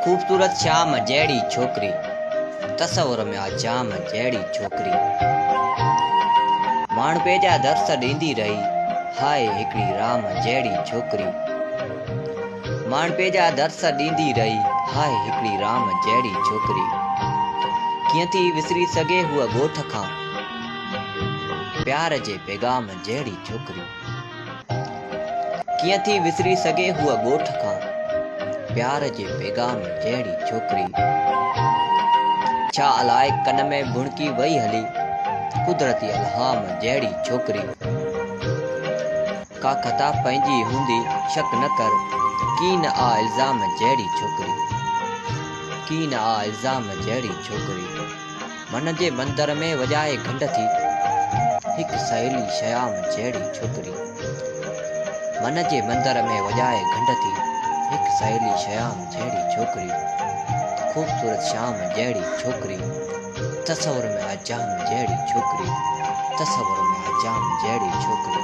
खूबसूरत शाम जहिड़ी छोकिरी, तसवर में आ जाम जहिड़ी छोकिरी। माण्हू पंहिंजा दर्स ॾींदी रही, हाय हिकिड़ी राम जहिड़ी छोकिरी। माण्हू पंहिंजा दर्स ॾींदी रही, हाय हिकिड़ी राम जहिड़ी छोकिरी। कीअं थी विसरी सघे हूअ ॻोठ खां, प्यार जे पैगाम जहिड़ी छोकिरी। कीअं थी विसरी सघे हूअ ॻोठ खां, प्यार जे पैगाम जहिड़ी छोकिरी। छा अलाए कन में बुणकी वई हली, कुदरती अलहाम जहिड़ी छोकिरी। का खता पंहिंजी हूंदी शक न कर, की न आ इल्ज़ाम जहिड़ी छोकिरी। की न आ इल्ज़ाम जहिड़ी छोकिरी। मन जे मंदर में वॼाए घंट थी, हिकु सहेली शयाम जहिड़ी छोकिरी। मन जे मंदर में वॼाए घंट थी, हिकु सहेली शयाम जहिड़ी छोकिरी। खूबसूरत शाम जहिड़ी छोकिरी, तसवर में आ जाम जहिड़ी छोकिरी। तसवर में आ जाम जहिड़ी छोकिरी।